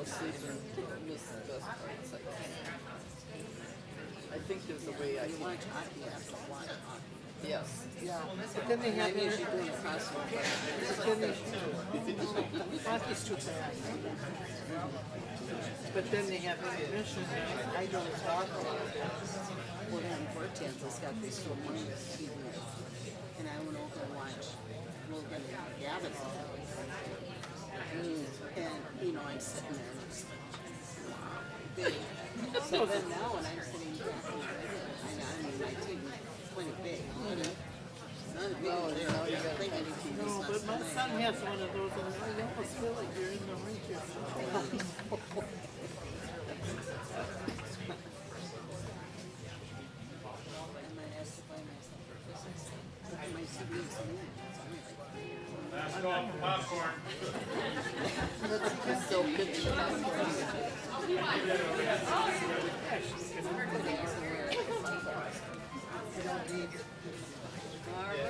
asleep and miss the best parts. I think there's a way I You can. watch hockey, you have to watch hockey. Yes. Yeah, but then they And have I'm usually doing a classroom. hockey's too fast. But then they have intermission, and I don't talk a lot. Well, then Hortense has got this so much TV. And I went over and watched Logan and Gavin. And, you know, I'm sitting there and I'm just like, wow, big. So then now when I'm sitting back in the regular, I mean, my TV is plenty big. Not a big No, deal. no, you gotta think any TV's No, not but my stunning. son has one of those, and I almost feel like you're in the rink or something. I might have to buy myself a Christmas. My TV is new. It's only like Last call for popcorn. Let's still pitch it. All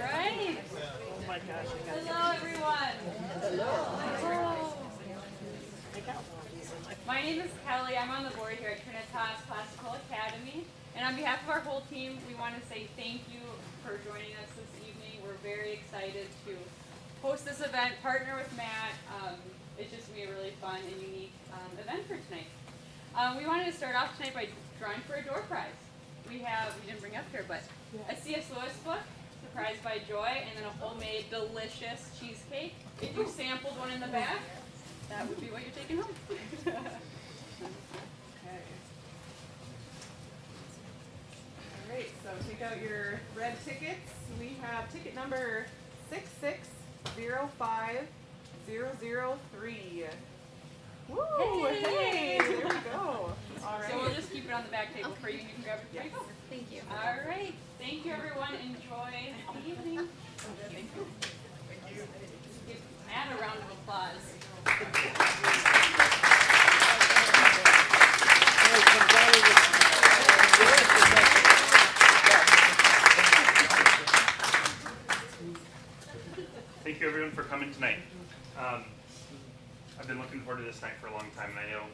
right. Oh my gosh, Hello, everyone. Hello. I got one of these in my My name is Kelly. I'm on the board here at Trinitas Classical Academy. And on behalf of our whole team, we want to say thank you for joining us this evening. We're very excited to host this event, partner with Matt. It's just going to be a really fun and unique event for tonight. We wanted to start off tonight by drawing for a door prize. We didn't bring up here, but a C.S. Lewis book, surprised by Joy, and then a homemade delicious cheesecake. If you sampled one in the back, that would be what you're taking home. Okay. All right, so take out your red tickets. We have ticket number 6605003. Woo! Hey, there we go. All right. So we'll just keep it on the back table for you, and you can grab it before you go. Thank you. All right. Thank you, everyone. Enjoy the evening. Thank you. Give Matt a round of applause. Thank you everyone for coming tonight. I've been looking forward to this night for a long time, and I know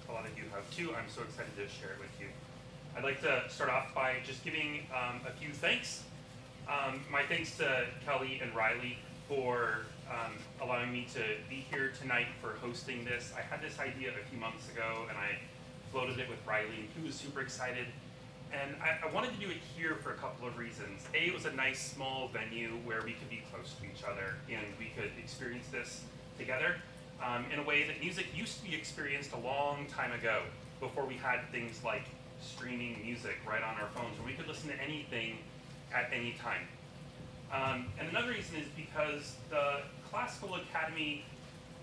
a lot of you have too. I'm so excited to share it with you. I'd like to start off by just giving a few thanks. My thanks to Kelly and Riley for allowing me to be here tonight for hosting this. I had this idea a few months ago, and I floated it with Riley, and he was super excited. And I wanted to do it here for a couple of reasons. A, it was a nice small venue where we could be close to each other and we could experience this together in a way that music used to be experienced a long time ago, before we had things like streaming music right on our phones, where we could listen to anything at any time. And another reason is because the Classical Academy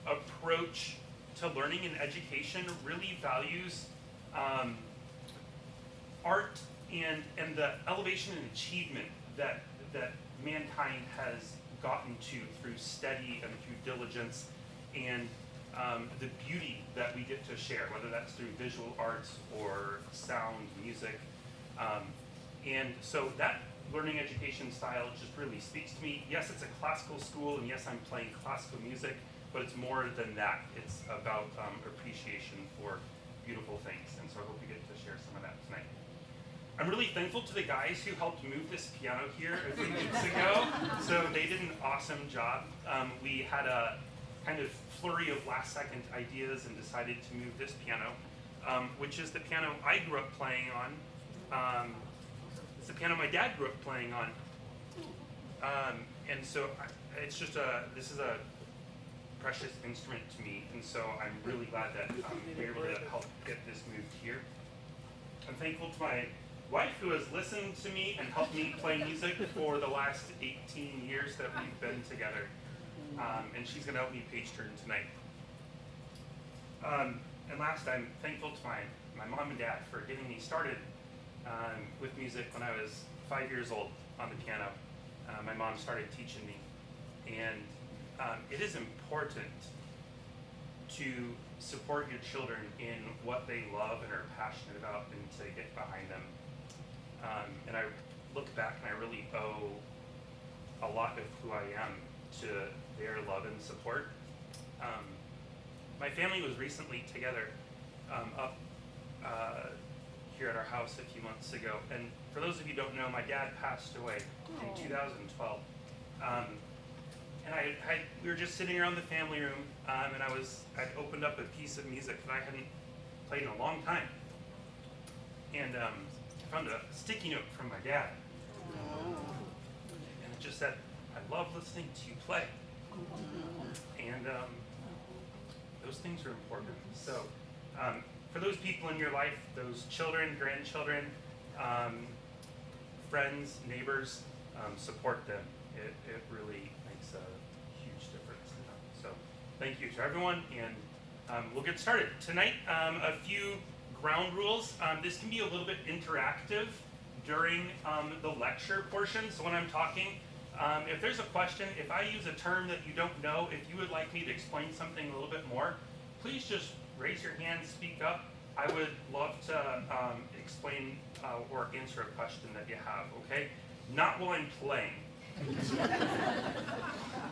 approach to learning and education really values art and the elevation and achievement that mankind has gotten to through study and through diligence, and the beauty that we get to share, whether that's through visual arts or sound, music. And so that learning education style just really speaks to me. Yes, it's a classical school, and yes, I'm playing classical music, but it's more than that. It's about appreciation for beautiful things, and so I hope we get to share some of that tonight. I'm really thankful to the guys who helped move this piano here a few weeks ago. So they did an awesome job. We had a kind of flurry of last-second ideas and decided to move this piano, which is the piano I grew up playing on. It's the piano my dad grew up playing on. And so it's just this is a precious instrument to me, and so I'm really glad that we were able to help get this moved here. I'm thankful to my wife, who has listened to me and helped me play music for the last 18 years that we've been together. And she's going to help me page turn tonight. And last, I'm thankful to my mom and dad for getting me started with music when I was 5 years old on the piano. My mom started teaching me. And it is important to support your children in what they love and are passionate about, and to get behind them. And I look back and I really owe a lot of who I am to their love and support. My family was recently together up here at our house a few months ago, and for those of you who don't know, my dad passed away in 2012. And we were just sitting around the family room, and I'd opened up a piece of music that I hadn't played in a long time, and I found a sticky note from my dad, and it just said, "I love listening to you play," and those things are important. So, for those people in your life, those children, grandchildren, friends, neighbors, support them. It really makes a huge difference in them. So thank you to everyone, and we'll get started. Tonight, a few ground rules. This can be a little bit interactive during the lecture portion. So when I'm talking, if there's a question, if I use a term that you don't know, if you would like me to explain something a little bit more, please just raise your hand, speak up. I would love to explain or answer a question that you have, okay? Not while I'm playing.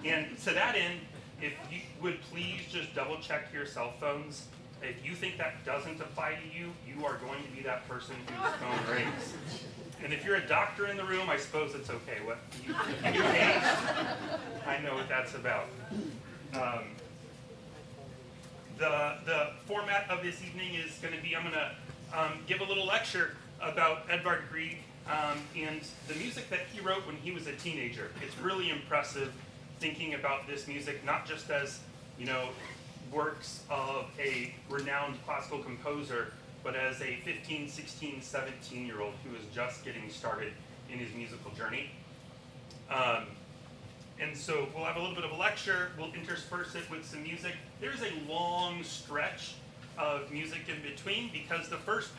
And to that end, if you would please just double check your cell phones. If you think that doesn't apply to you, you are going to be that person whose phone rings. And if you're a doctor in the room, I suppose it's okay. What you aged, I know what that's about. The format of this evening is going to be, I'm going to give a little lecture about Edvard Grieg and the music that he wrote when he was a teenager. It's really impressive thinking about this music, not just as, works of a renowned classical composer, but as a 15, 16, 17-year-old who is just getting started in his musical journey. And so we'll have a little bit of a lecture, we'll intersperse it with some music. There's a long stretch of music in between because the first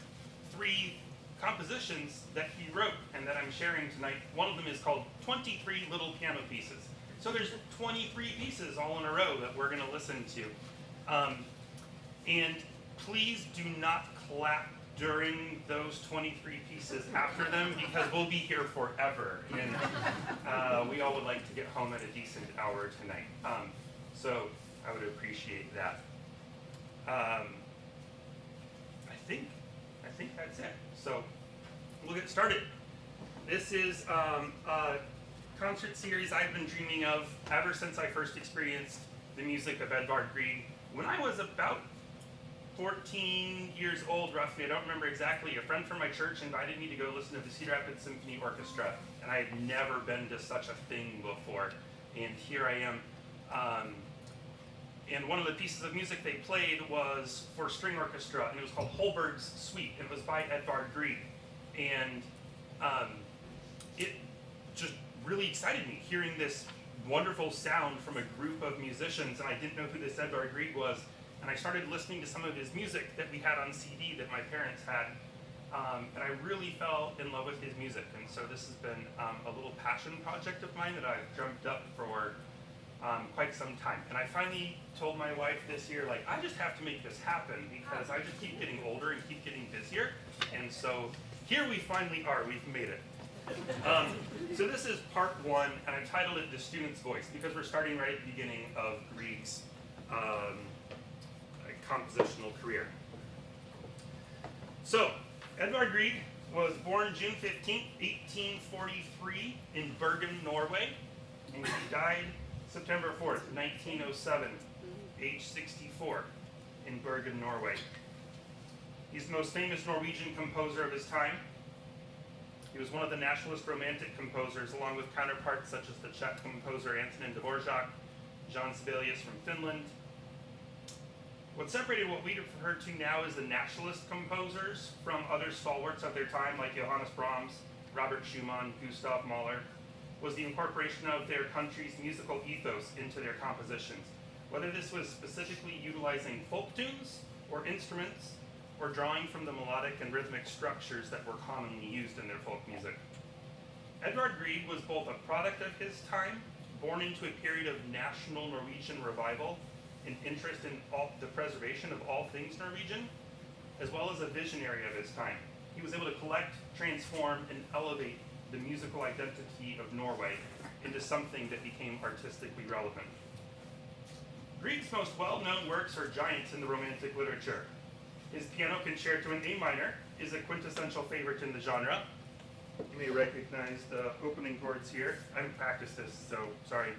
3 compositions that he wrote and that I'm sharing tonight, one of them is called 23 Little Piano Pieces. So there's 23 pieces all in a row that we're going to listen to. And please do not clap during those 23 pieces after them because we'll be here forever. And we all would like to get home at a decent hour tonight. So I would appreciate that. I think that's it. So we'll get started. This is a concert series I've been dreaming of ever since I first experienced the music of Edvard Grieg. When I was about 14 years old, roughly, I don't remember exactly, a friend from my church invited me to go listen to the Cedar Rapids Symphony Orchestra, and I had never been to such a thing before. And here I am. And one of the pieces of music they played was for string orchestra, and it was called Holberg's Suite. It was by Edvard Grieg. And it just really excited me, hearing this wonderful sound from a group of musicians, and I didn't know who this Edvard Grieg was. And I started listening to some of his music that we had on CD that my parents had, and I really fell in love with his music. And so this has been a little passion project of mine that I've dreamt up for quite some time. And I finally told my wife this year, I just have to make this happen because I just keep getting older and keep getting busier. And so here we finally are, we've made it. So this is part 1, and I titled it The Student's Voice because we're starting right at the beginning of Grieg's compositional career. So, Edvard Grieg was born June 15, 1843 in Bergen, Norway, and he died September 4th, 1907, age 64, in Bergen, Norway. He's the most famous Norwegian composer of his time. He was one of the nationalist romantic composers, along with counterparts such as the Czech composer Antonin Dvorak, Jan Sibelius from Finland. What separated what we refer to now as the nationalist composers from other stalwarts of their time like Johannes Brahms, Robert Schumann, Gustav Mahler, was the incorporation of their country's musical ethos into their compositions. Whether this was specifically utilizing folk tunes or instruments, or drawing from the melodic and rhythmic structures that were commonly used in their folk music. Edvard Grieg was both a product of his time, born into a period of national Norwegian revival, an interest in the preservation of all things Norwegian, as well as a visionary of his time. He was able to collect, transform, and elevate the musical identity of Norway into something that became artistically relevant. Grieg's most well-known works are giants in the Romantic literature. His Piano Concerto in A minor is a quintessential favorite in the genre. You may recognize the opening chords here. I haven't practiced this, so sorry.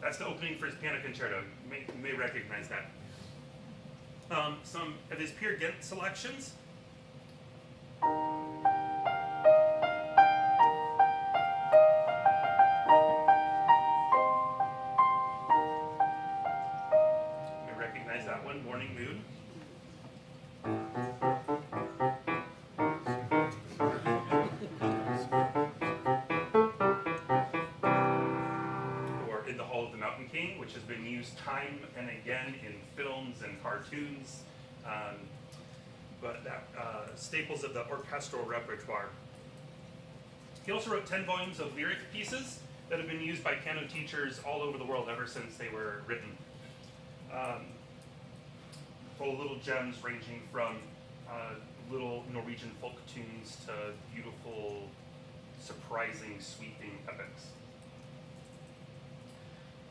That's the opening for his Piano Concerto. You may recognize that. Some of his Peer Gynt selections. You may recognize that one, Morning Mood. Or In the Hall of the Mountain King, which has been used time and again in films and cartoons. But staples of the orchestral repertoire. He also wrote 10 volumes of lyric pieces that have been used by piano teachers all over the world ever since they were written. Full of little gems ranging from little Norwegian folk tunes to beautiful, surprising, sweeping epics.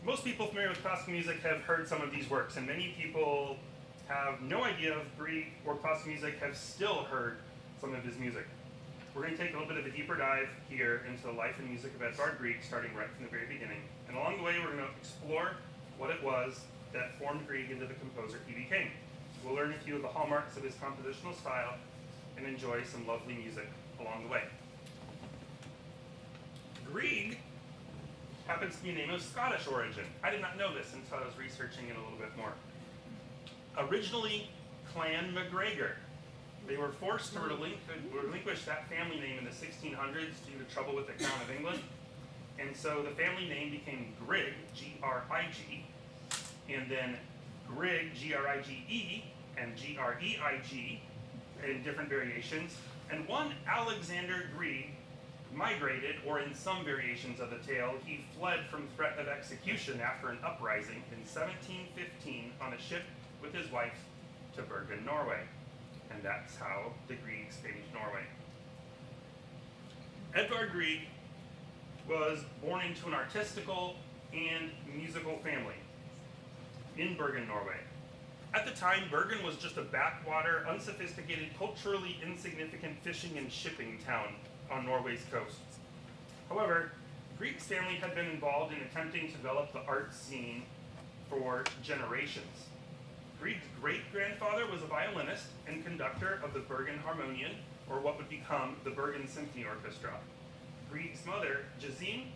Most people familiar with classical music have heard some of these works, and many people have no idea of Grieg or classical music have still heard some of his music. We're going to take a little bit of a deeper dive here into the life and music of Edvard Grieg, starting right from the very beginning. And along the way, we're going to explore what it was that formed Grieg into the composer he became. We'll learn a few of the hallmarks of his compositional style and enjoy some lovely music along the way. Grieg happens to be a name of Scottish origin. I did not know this until I was researching it a little bit more. Originally, Clan MacGregor. They were forced to relinquish that family name in the 1600s due to trouble with the Crown of England. And so the family name became Grieg, G-R-I-G, and then Grieg, G-R-I-G-E, and G-R-E-I-G in different variations. And one Alexander Grieg migrated, or in some variations of the tale, he fled from threat of execution after an uprising in 1715 on a ship with his wife to Bergen, Norway. And that's how the Griegs came to Norway. Edvard Grieg was born into an artistical and musical family in Bergen, Norway. At the time, Bergen was just a backwater, unsophisticated, culturally insignificant fishing and shipping town on Norway's coast. However, Grieg's family had been involved in attempting to develop the art scene for generations. Grieg's great-grandfather was a violinist and conductor of the Bergen Harmonium, or what would become the Bergen Symphony Orchestra. Grieg's mother, Gesine,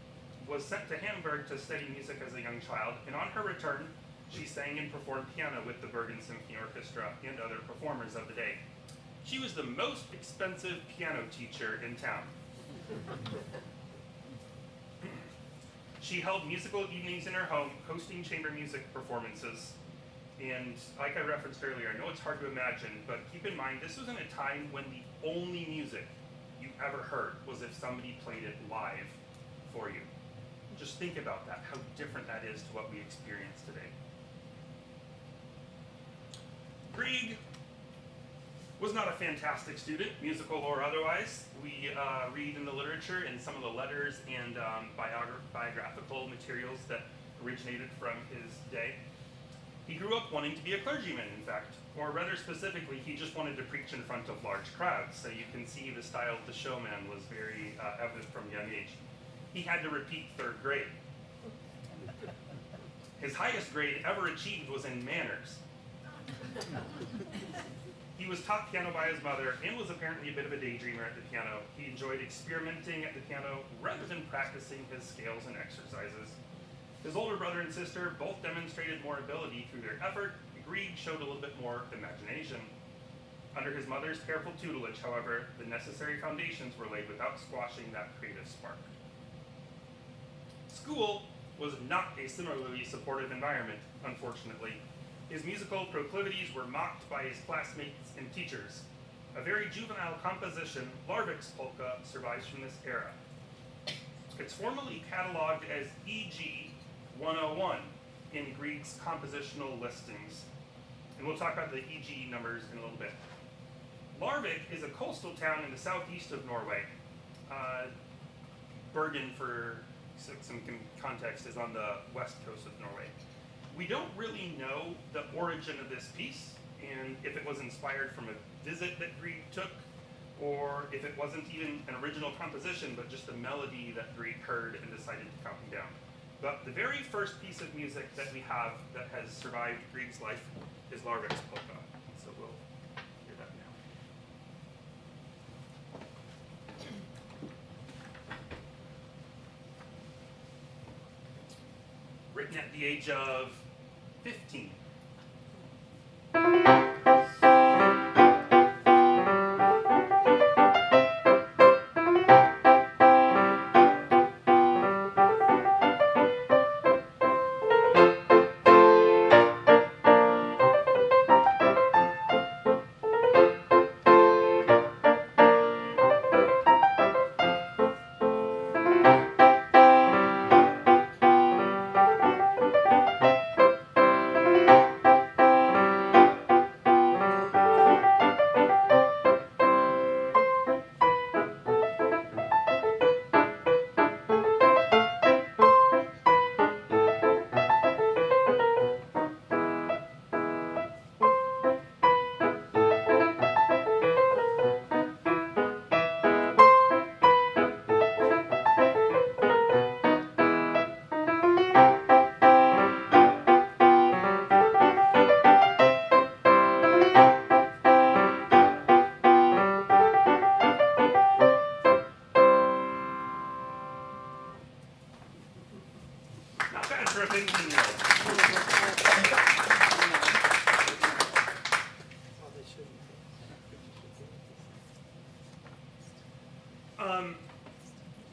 was sent to Hamburg to study music as a young child, and on her return, she sang and performed piano with the Bergen Symphony Orchestra and other performers of the day. She was the most expensive piano teacher in town. She held musical evenings in her home, hosting chamber music performances. And like I referenced earlier, I know it's hard to imagine, but keep in mind, this was in a time when the only music you ever heard was if somebody played it live for you. Just think about that, how different that is to what we experience today. Grieg was not a fantastic student, musical or otherwise. We read in the literature and some of the letters and biographical materials that originated from his day. He grew up wanting to be a clergyman, in fact, or rather specifically, he just wanted to preach in front of large crowds. So you can see the style of the showman was very evident from a young age. He had to repeat 3rd grade. His highest grade ever achieved was in manners. He was taught piano by his mother and was apparently a bit of a daydreamer at the piano. He enjoyed experimenting at the piano rather than practicing his scales and exercises. His older brother and sister both demonstrated more ability through their effort. Grieg showed a little bit more imagination. Under his mother's careful tutelage, however, the necessary foundations were laid without squashing that creative spark. School was not a similarly supportive environment, unfortunately. His musical proclivities were mocked by his classmates and teachers. A very juvenile composition, Larvik's polka, survives from this era. It's formally cataloged as EG 101 in Grieg's compositional listings. And we'll talk about the EG numbers in a little bit. Larvik is a coastal town in the southeast of Norway. Bergen, for some context, is on the west coast of Norway. We don't really know the origin of this piece, and if it was inspired from a visit that Grieg took, or if it wasn't even an original composition, but just a melody that Grieg heard and decided to copy down. But the very first piece of music that we have that has survived Grieg's life is Larvik's polka. So we'll hear that now. Written at the age of 15.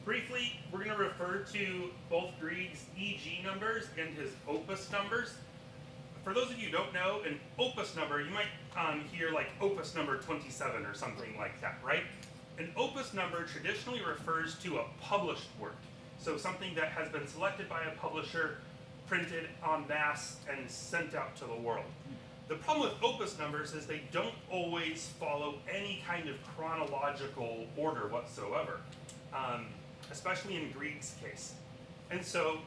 Briefly, we're going to refer to both Grieg's EG numbers and his opus numbers. For those of you who don't know, an opus number, you might hear like opus number 27 or something like that, right? An opus number traditionally refers to a published work. So something that has been selected by a publisher, printed en masse, and sent out to the world. The problem with opus numbers is they don't always follow any kind of chronological order whatsoever, especially in Grieg's case. And so,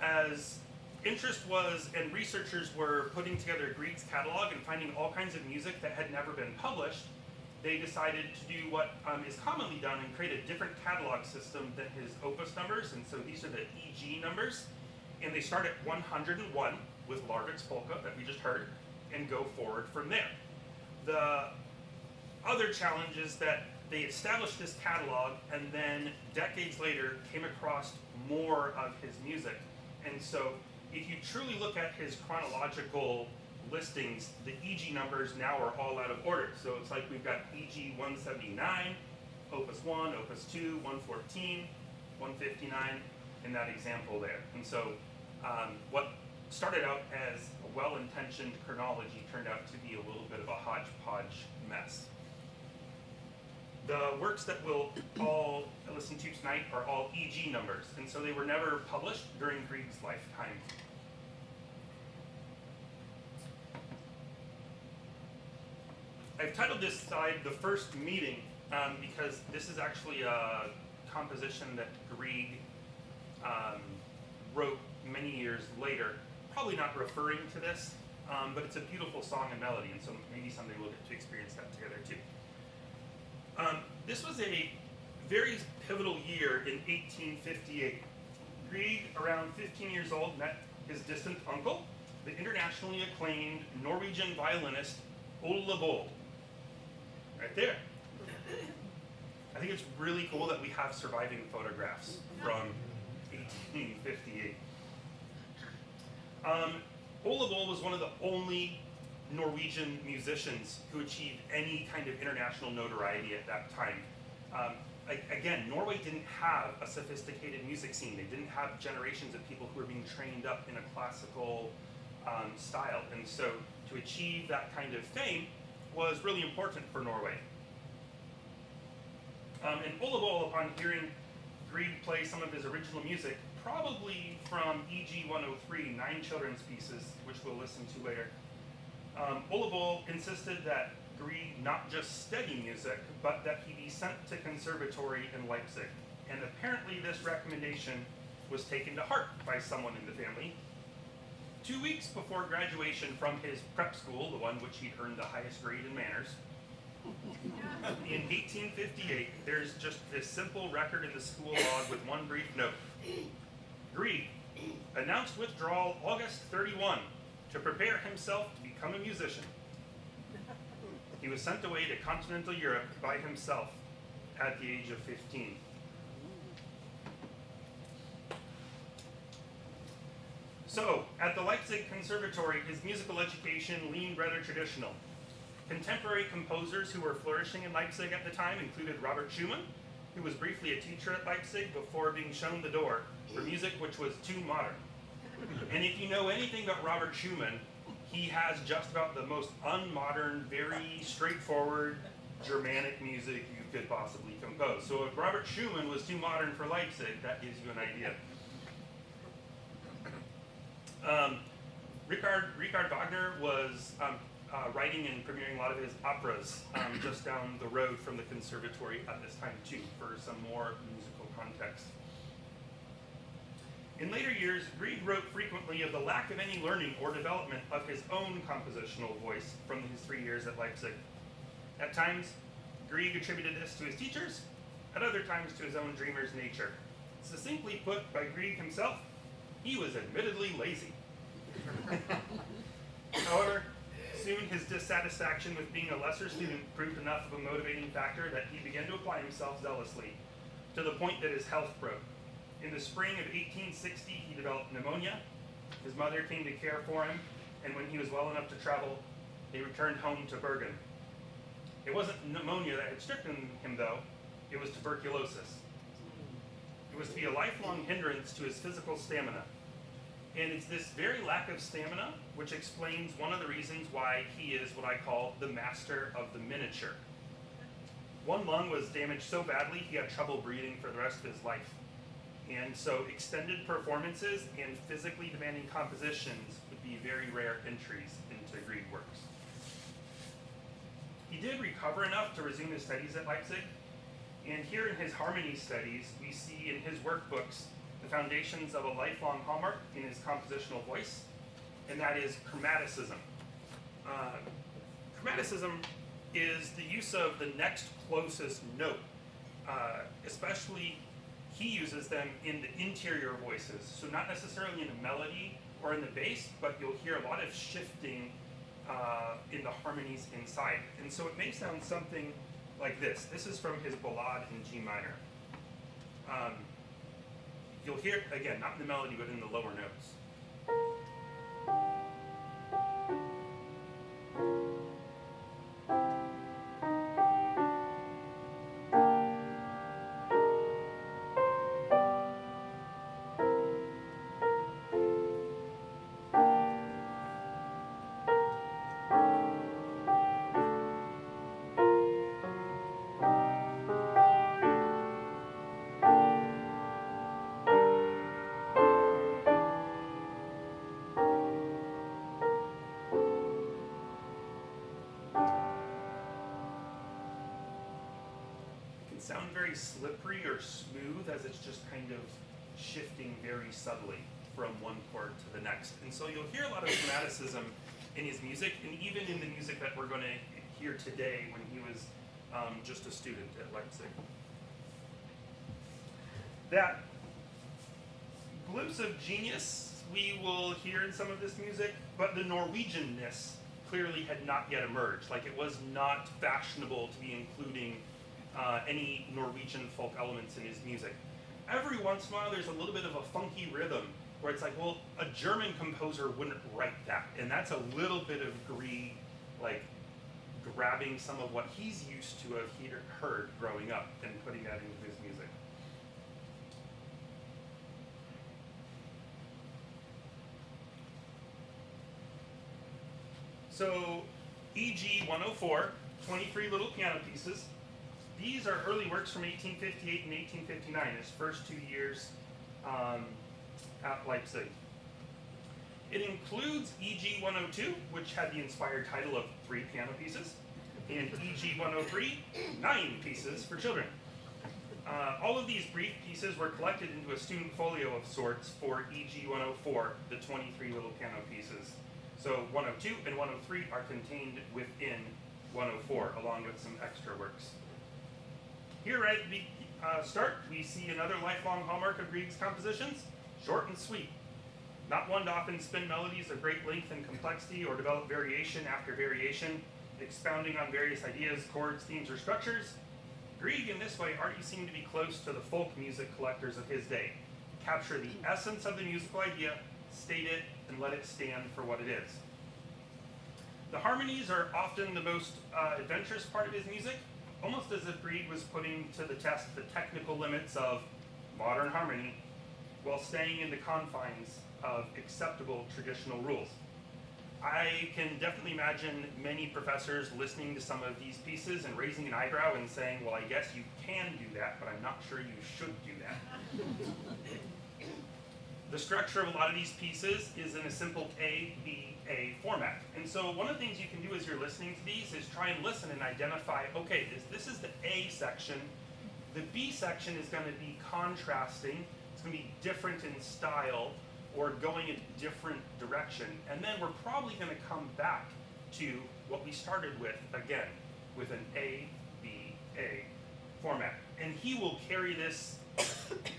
as interest was, and researchers were putting together Grieg's catalog and finding all kinds of music that had never been published, they decided to do what is commonly done and create a different catalog system than his opus numbers. And so these are the EG numbers. And they start at 101 with Larvik's polka that we just heard and go forward from there. The other challenge is that they established this catalog and then decades later came across more of his music. And so if you truly look at his chronological listings, the EG numbers now are all out of order. So it's like we've got EG 179, Opus 1, Opus 2, 114, 159, in that example there. And so what started out as a well-intentioned chronology turned out to be a little bit of a hodgepodge mess. The works that we'll all listen to tonight are all EG numbers, and so they were never published during Grieg's lifetime. I've titled this side The First Meeting because this is actually a composition that Grieg wrote many years later, probably not referring to this, but it's a beautiful song and melody, and so maybe someday we'll get to experience that together too. This was a very pivotal year in 1858. Grieg, around 15 years old, met his distant uncle, the internationally acclaimed Norwegian violinist Ole Bull. Right there. I think it's really cool that we have surviving photographs from 1858. Ole Bull was one of the only Norwegian musicians who achieved any kind of international notoriety at that time. Again, Norway didn't have a sophisticated music scene. They didn't have generations of people who were being trained up in a classical style. And so to achieve that kind of fame was really important for Norway. And Ole Bull, upon hearing Grieg play some of his original music, probably from EG 103, 9 Children's Pieces, which we'll listen to later. Ullable insisted that Grieg not just study music, but that he be sent to conservatory in Leipzig. And apparently this recommendation was taken to heart by someone in the family. 2 weeks before graduation from his prep school, the one which he'd earned the highest grade in manners, in 1858, there's just this simple record in the school log with one brief note. Grieg announced withdrawal August 31 to prepare himself to become a musician. He was sent away to continental Europe by himself at the age of 15. So, at the Leipzig Conservatory, his musical education leaned rather traditional. Contemporary composers who were flourishing in Leipzig at the time included Robert Schumann, who was briefly a teacher at Leipzig before being shown the door for music which was too modern. And if you know anything about Robert Schumann, he has just about the most unmodern, very straightforward Germanic music you could possibly compose. So if Robert Schumann was too modern for Leipzig, that gives you an idea. Richard Wagner was writing and premiering a lot of his operas just down the road from the conservatory at this time too, for some more musical context. In later years, Grieg wrote frequently of the lack of any learning or development of his own compositional voice from his 3 years at Leipzig. At times, Grieg attributed this to his teachers, at other times to his own dreamer's nature. Succinctly put by Grieg himself, he was admittedly lazy. However, soon his dissatisfaction with being a lesser student proved enough of a motivating factor that he began to apply himself zealously, to the point that his health broke. In the spring of 1860, he developed pneumonia. His mother came to care for him, and when he was well enough to travel, he returned home to Bergen. It wasn't pneumonia that had stricken him, though. It was tuberculosis. It was to be a lifelong hindrance to his physical stamina. And it's this very lack of stamina which explains one of the reasons why he is what I call the master of the miniature. One lung was damaged so badly he had trouble breathing for the rest of his life. And so extended performances and physically demanding compositions would be very rare entries into Grieg works. He did recover enough to resume his studies at Leipzig. And here in his harmony studies, we see in his workbooks the foundations of a lifelong hallmark in his compositional voice, and that is chromaticism. Chromaticism is the use of the next closest note, especially he uses them in the interior voices, so not necessarily in the melody or in the bass, but you'll hear a lot of shifting in the harmonies inside. And so it may sound something like this. This is from his Ballade in G minor. You'll hear it, again, not in the melody, but in the lower notes. Sound very slippery or smooth as it's just kind of shifting very subtly from one chord to the next. And so you'll hear a lot of chromaticism in his music, and even in the music that we're going to hear today when he was just a student at Leipzig. That glimpse of genius we will hear in some of this music, but the Norwegianness clearly had not yet emerged. Like, it was not fashionable to be including any Norwegian folk elements in his music. Every once in a while there's a little bit of a funky rhythm where it's like, well, a German composer wouldn't write that. And that's a little bit of Grieg, like grabbing some of what he's used to have heard growing up and putting that into his music. So, EG 104, 23 little piano pieces. These are early works from 1858 and 1859, his first 2 years at Leipzig. It includes EG 102, which had the inspired title of 3 piano pieces, and EG 103, 9 pieces for children. All of these brief pieces were collected into a student folio of sorts for EG 104, the 23 little piano pieces. So 102 and 103 are contained within 104, along with some extra works. Here right at the start, we see another lifelong hallmark of Grieg's compositions, short and sweet. Not one to often spin melodies of great length and complexity or develop variation after variation, expounding on various ideas, chords, themes, or structures. Grieg, in this way, already seemed to be close to the folk music collectors of his day. Capture the essence of the musical idea, state it, and let it stand for what it is. The harmonies are often the most adventurous part of his music, almost as if Grieg was putting to the test the technical limits of modern harmony while staying in the confines of acceptable traditional rules. I can definitely imagine many professors listening to some of these pieces and raising an eyebrow and saying, well, I guess you can do that, but I'm not sure you should do that. The structure of a lot of these pieces is in a simple A-B-A format. And so one of the things you can do as you're listening to these is try and listen and identify, okay, this is the A section. The B section is going to be contrasting. It's going to be different in style or going in a different direction. And then we're probably going to come back to what we started with again, with an A-B-A format. And he will carry this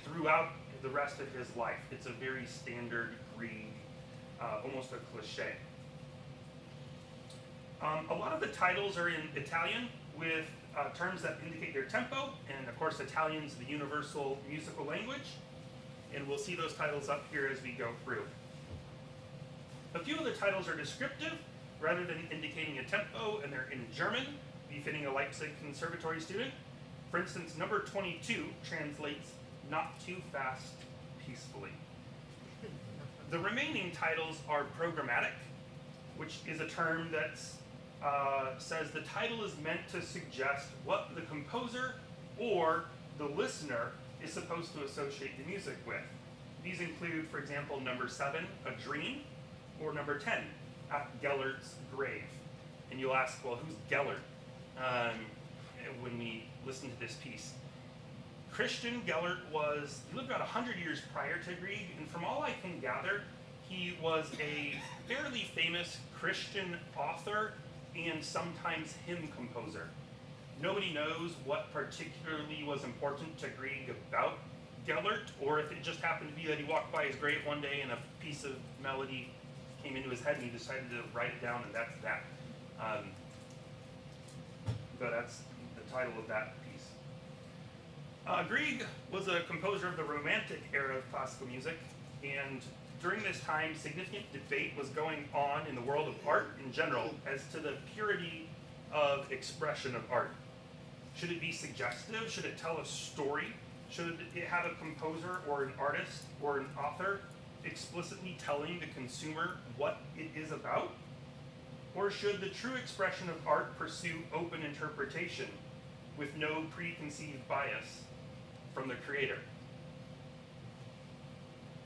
throughout the rest of his life. It's a very standard Grieg, almost a cliche. A lot of the titles are in Italian with terms that indicate their tempo, and of course Italian's the universal musical language, and we'll see those titles up here as we go through. A few of the titles are descriptive rather than indicating a tempo, and they're in German, befitting a Leipzig conservatory student. For instance, number 22 translates "not too fast, peacefully." The remaining titles are programmatic, which is a term that says the title is meant to suggest what the composer or the listener is supposed to associate the music with. These include, for example, number 7, A Dream, or number 10, At Gellert's Grave. And you'll ask, well, who's Gellert? When we listen to this piece. Christian Gellert he lived about 100 years prior to Grieg, and from all I can gather, he was a fairly famous Christian author and sometimes hymn composer. Nobody knows what particularly was important to Grieg about Gellert, or if it just happened to be that he walked by his grave one day and a piece of melody came into his head and he decided to write it down, and that's that. But that's the title of that piece. Grieg was a composer of the Romantic era of classical music, and during this time, significant debate was going on in the world of art in general as to the purity of expression of art. Should it be suggestive? Should it tell a story? Should it have a composer or an artist or an author explicitly telling the consumer what it is about? Or should the true expression of art pursue open interpretation with no preconceived bias from the creator?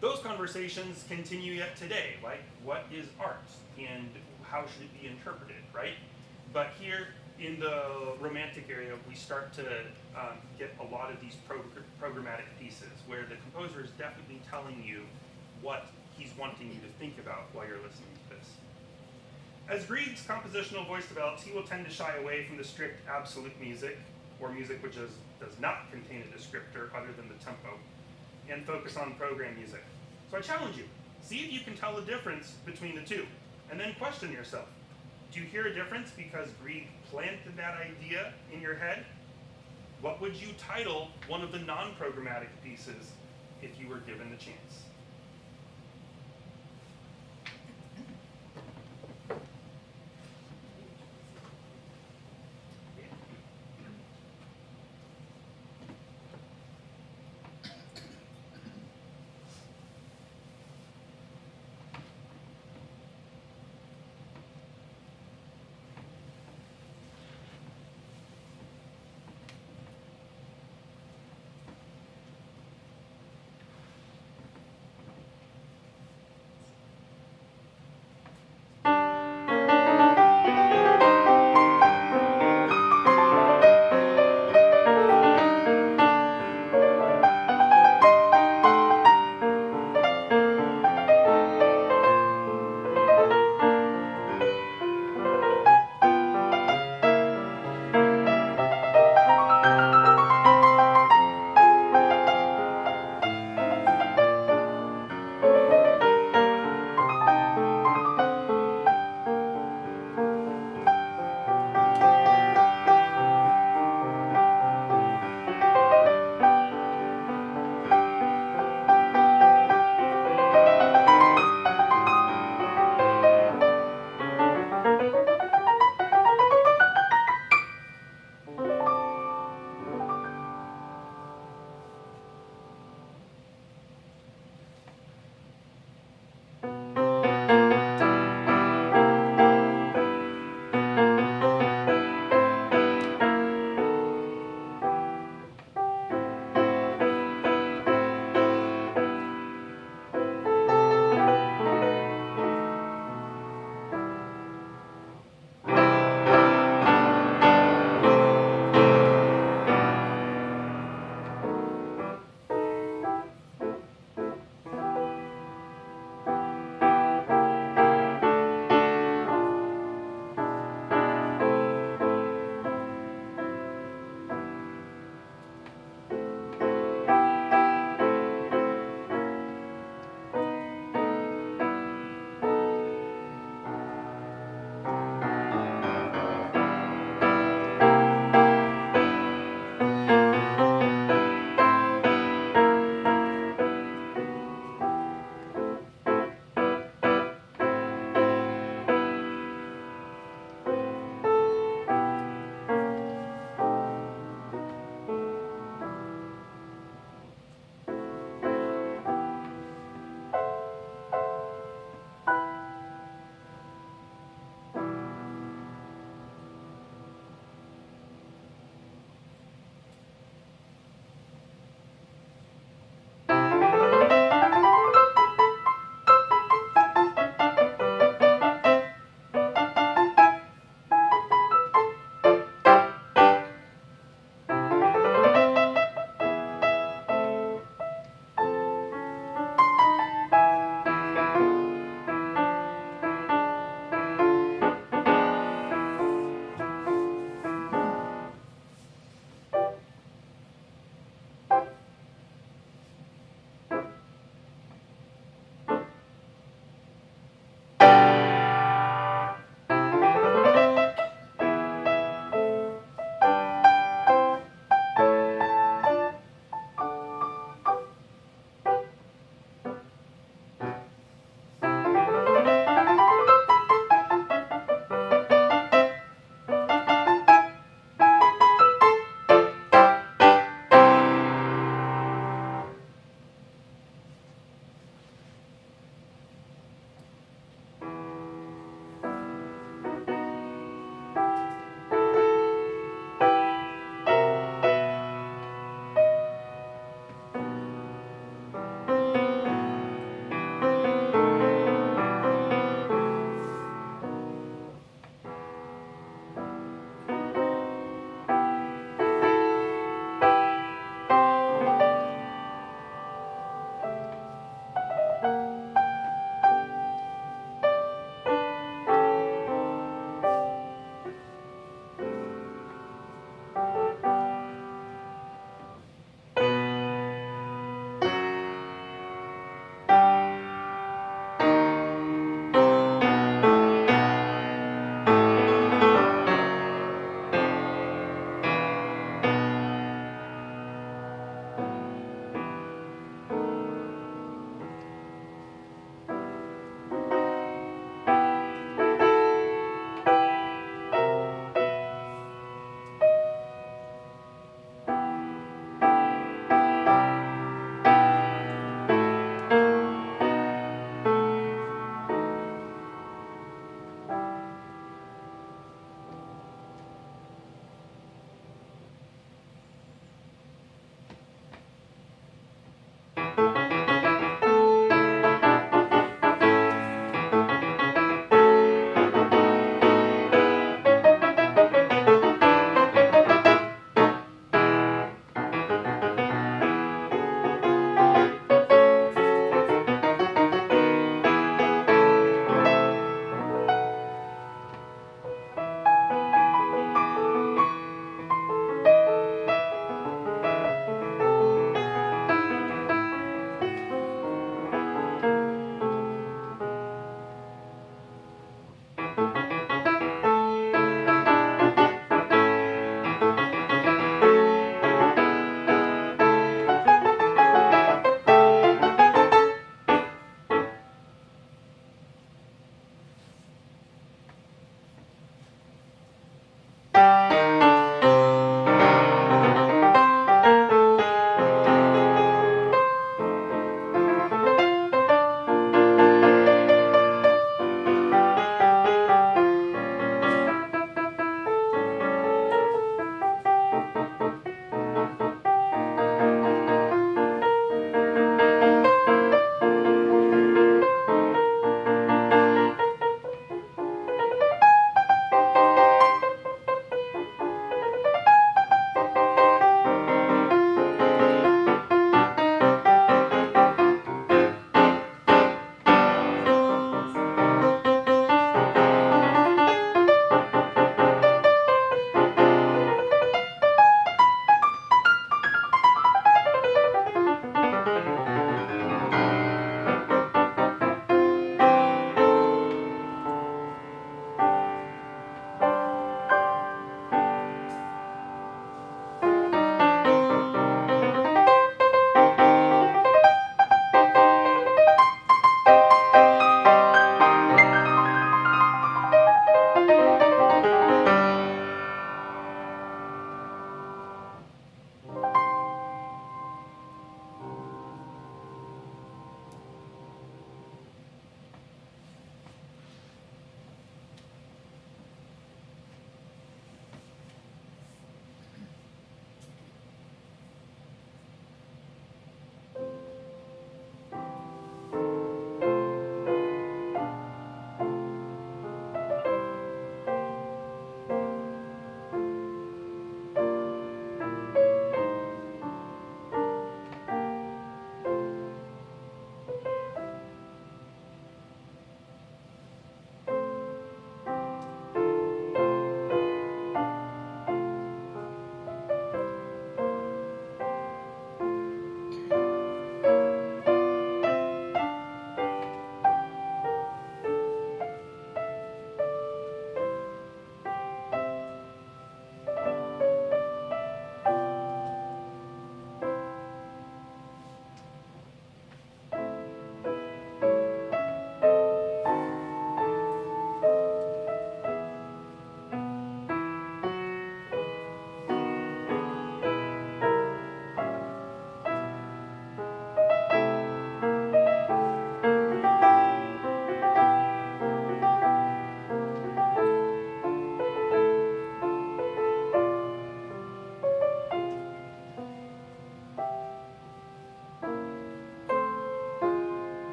Those conversations continue yet today, like what is art and how should it be interpreted, right? But here in the Romantic area, we start to get a lot of these programmatic pieces where the composer is definitely telling you what he's wanting you to think about while you're listening to this. As Grieg's compositional voice develops, he will tend to shy away from the strict absolute music, or music which does not contain a descriptor other than the tempo, and focus on program music. So I challenge you, see if you can tell the difference between the two, and then question yourself. Do you hear a difference because Grieg planted that idea in your head? What would you title one of the non-programmatic pieces if you were given the chance?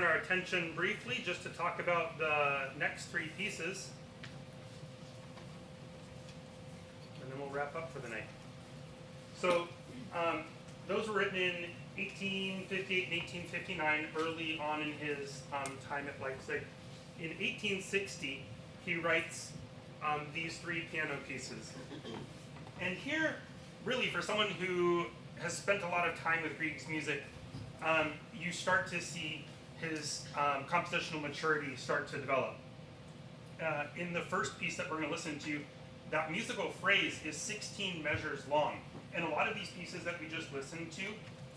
our attention briefly just to talk about the next three pieces. And then we'll wrap up for the night. So those were written in 1858 and 1859, early on in his time at Leipzig. In 1860, he writes these three piano pieces. And here, really, for someone who has spent a lot of time with Grieg's music, you start to see his compositional maturity start to develop. In the first piece that we're going to listen to, that musical phrase is 16 measures long. And a lot of these pieces that we just listened to,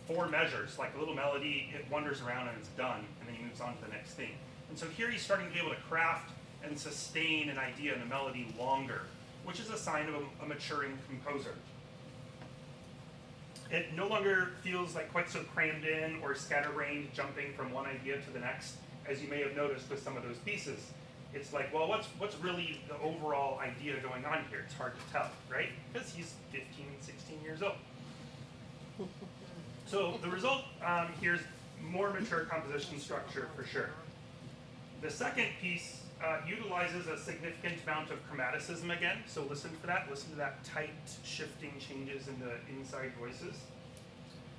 4 measures, like a little melody, it wanders around and it's done, and then he moves on to the next thing. And so here he's starting to be able to craft and sustain an idea and a melody longer, which is a sign of a maturing composer. It no longer feels like quite so crammed in or scatterbrained, jumping from one idea to the next, as you may have noticed with some of those pieces. It's like, well, what's really the overall idea going on here? It's hard to tell, right? Because he's 15, 16 years old. So the result here's more mature composition structure for sure. The second piece utilizes a significant amount of chromaticism again, so listen for that. Listen to that tight shifting changes in the inside voices.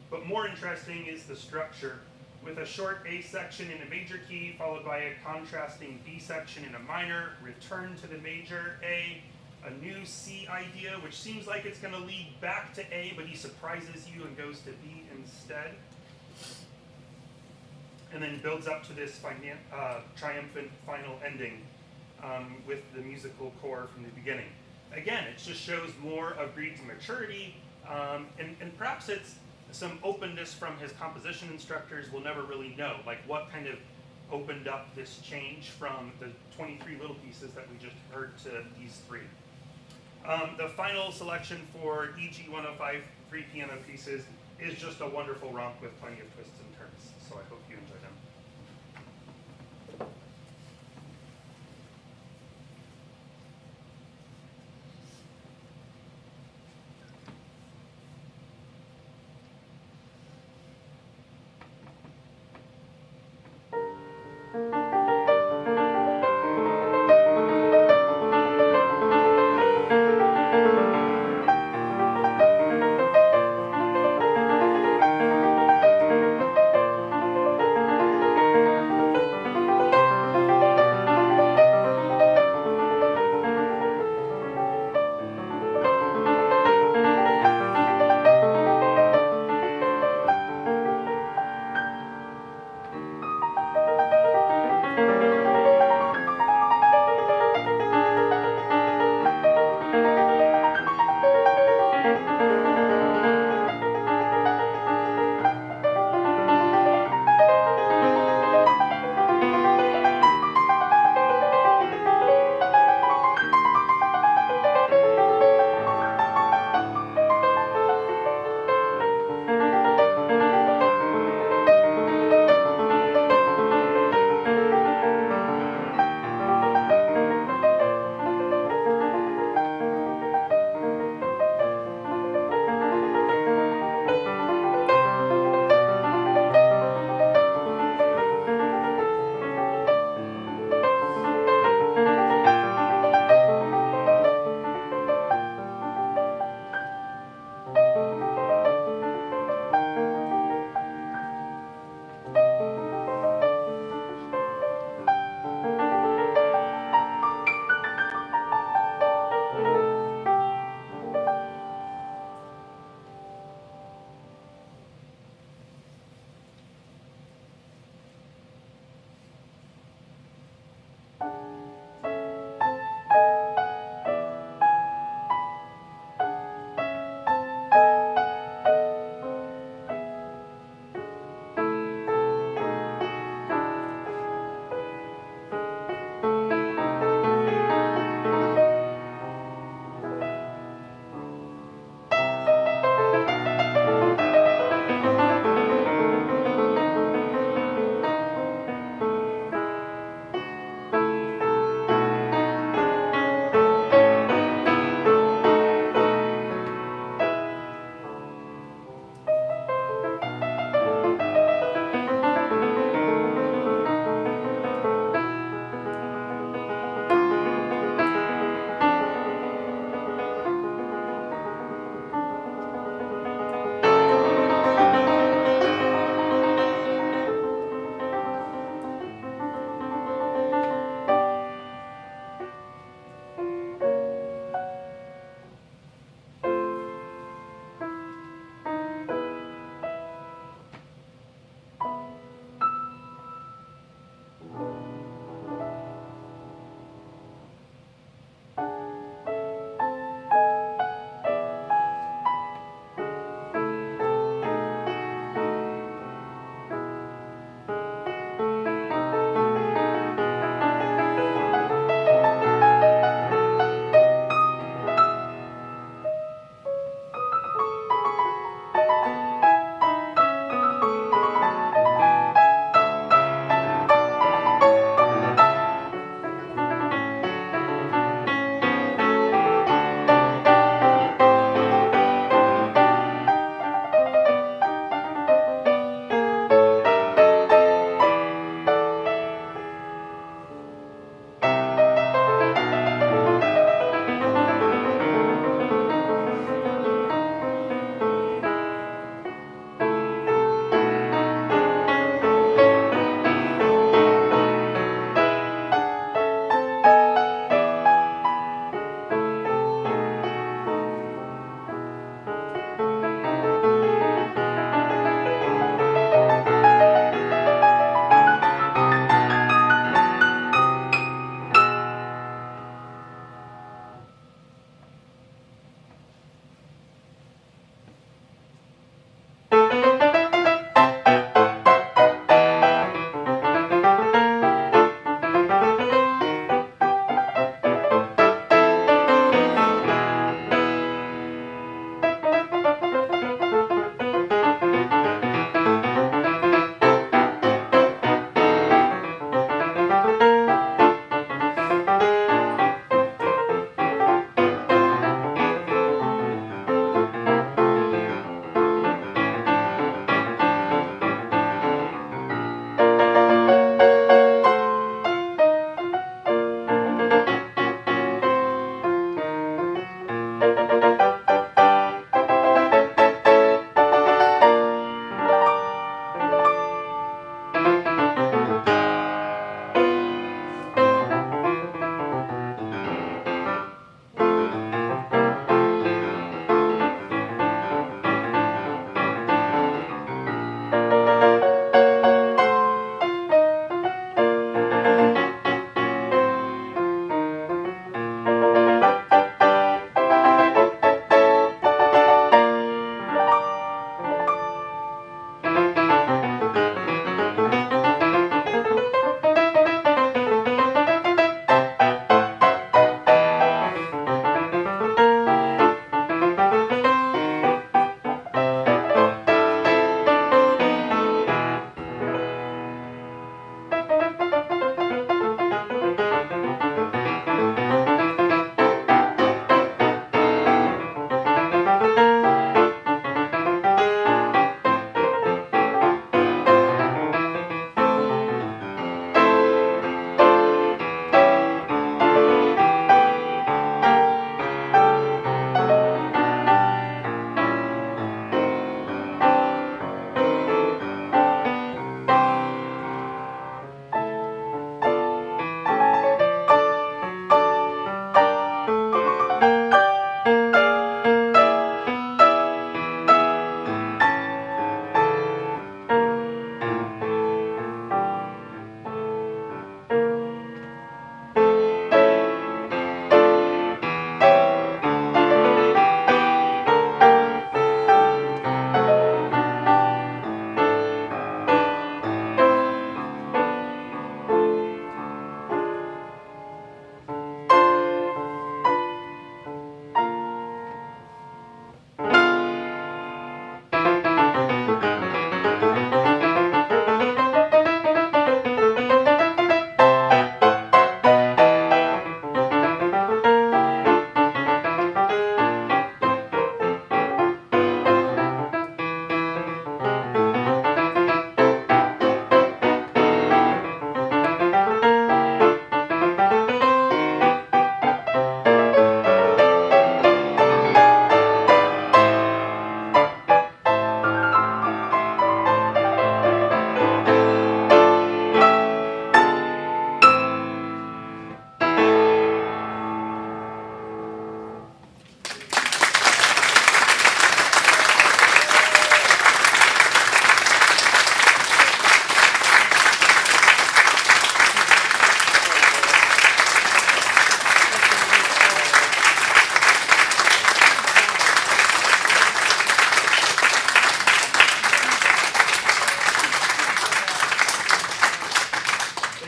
But more interesting is the structure, with a short A section in a major key, followed by a contrasting B section in a minor, return to the major A, a new C idea, which seems like it's going to lead back to A, but he surprises you and goes to B instead. And then builds up to this triumphant final ending with the musical core from the beginning. Again, it just shows more of Grieg's maturity, and perhaps it's some openness from his composition instructors. We'll never really know, like what kind of opened up this change from the 23 little pieces that we just heard to these 3. The final selection for EG 105 3 piano pieces is just a wonderful romp with plenty of twists and turns. So I hope you enjoy them.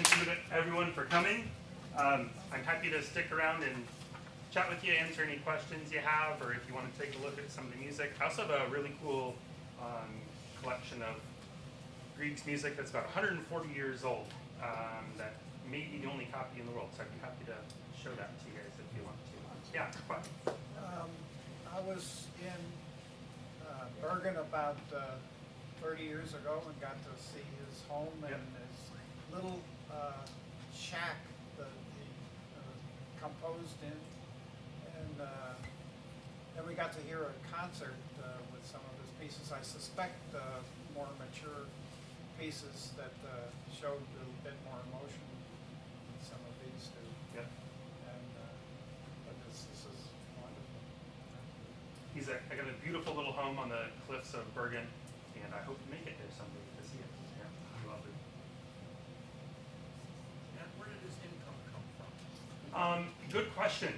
thank you to everyone for coming. I'm happy to stick around and chat with you, answer any questions you have, or if you want to take a look at some of the music. I also have a really cool collection of Grieg's music that's about 140 years old, that may be the only copy in the world, so I'd be happy to show that to you guys if you want to. Yeah, what? I was in Bergen about 30 years ago and got to see his home and his little shack that he composed in. And then we got to hear a concert with some of his pieces. I suspect more mature pieces that showed a little bit more emotion than some of these do. Yep. And but this is wonderful. I got a beautiful little home on the cliffs of Bergen, and I hope to make it there someday to see it. Yeah, I love it. And where did his income come from? Good question.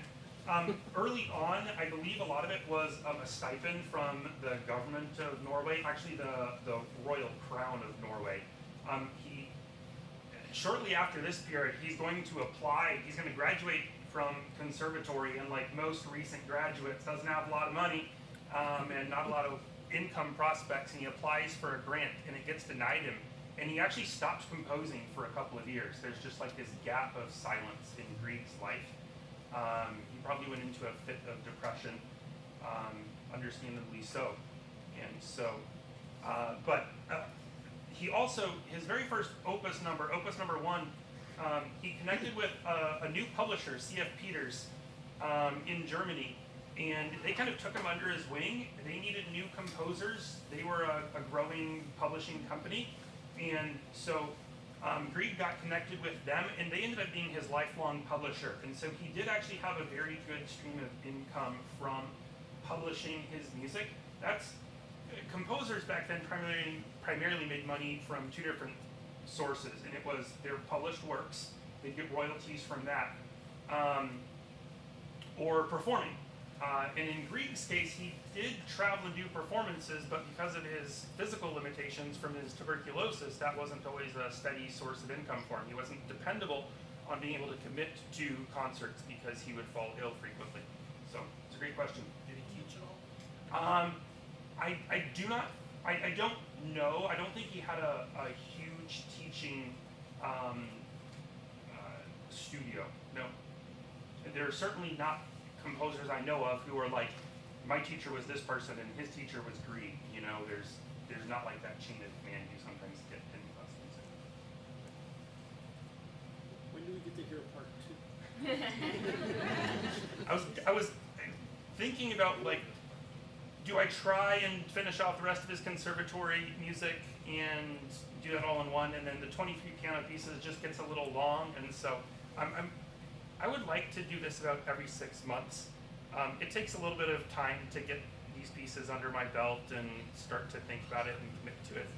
Early on, I believe a lot of it was a stipend from the government of Norway, actually the royal crown of Norway. Shortly after this period, he's going to graduate from conservatory, and like most recent graduates, doesn't have a lot of money and not a lot of income prospects, and he applies for a grant and it gets denied him. And he actually stops composing for a couple of years. There's just like this gap of silence in Grieg's life. He probably went into a fit of depression, understandably so. And so, he also, his very first opus number 1, he connected with a new publisher, C.F. Peters, in Germany, and they kind of took him under his wing. They needed new composers. They were a growing publishing company, and so Grieg got connected with them, and they ended up being his lifelong publisher. And so he did actually have a very good stream of income from publishing his music. Composers back then primarily made money from two different sources, and it was their published works. They'd get royalties from that, or performing. And in Grieg's case, he did travel and do performances, but because of his physical limitations from his tuberculosis, that wasn't always a steady source of income for him. He wasn't dependable on being able to commit to concerts because he would fall ill frequently. So it's a great question. Did he teach at all? I don't know. I don't think he had a huge teaching studio. No. There are certainly not composers I know of who are like, my teacher was this person and his teacher was Grieg. You know, there's not like that chain of command you sometimes get in lessons. When do we get to hear part 2? I was thinking about like, do I try and finish off the rest of his conservatory music and do that all in one, and then the 23 piano pieces just gets a little long, and so I would like to do this about every 6 months. It takes a little bit of time to get these pieces under my belt and start to think about it and commit to it.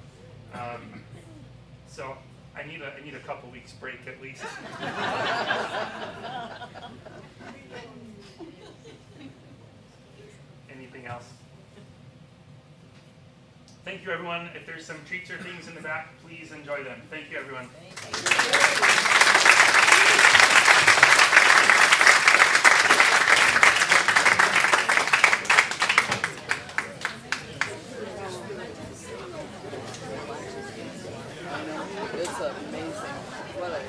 So I need a couple weeks break at least. Anything else? Thank you, everyone. If there's some treats or things in the back, please enjoy them. Thank you, everyone. It's amazing. What a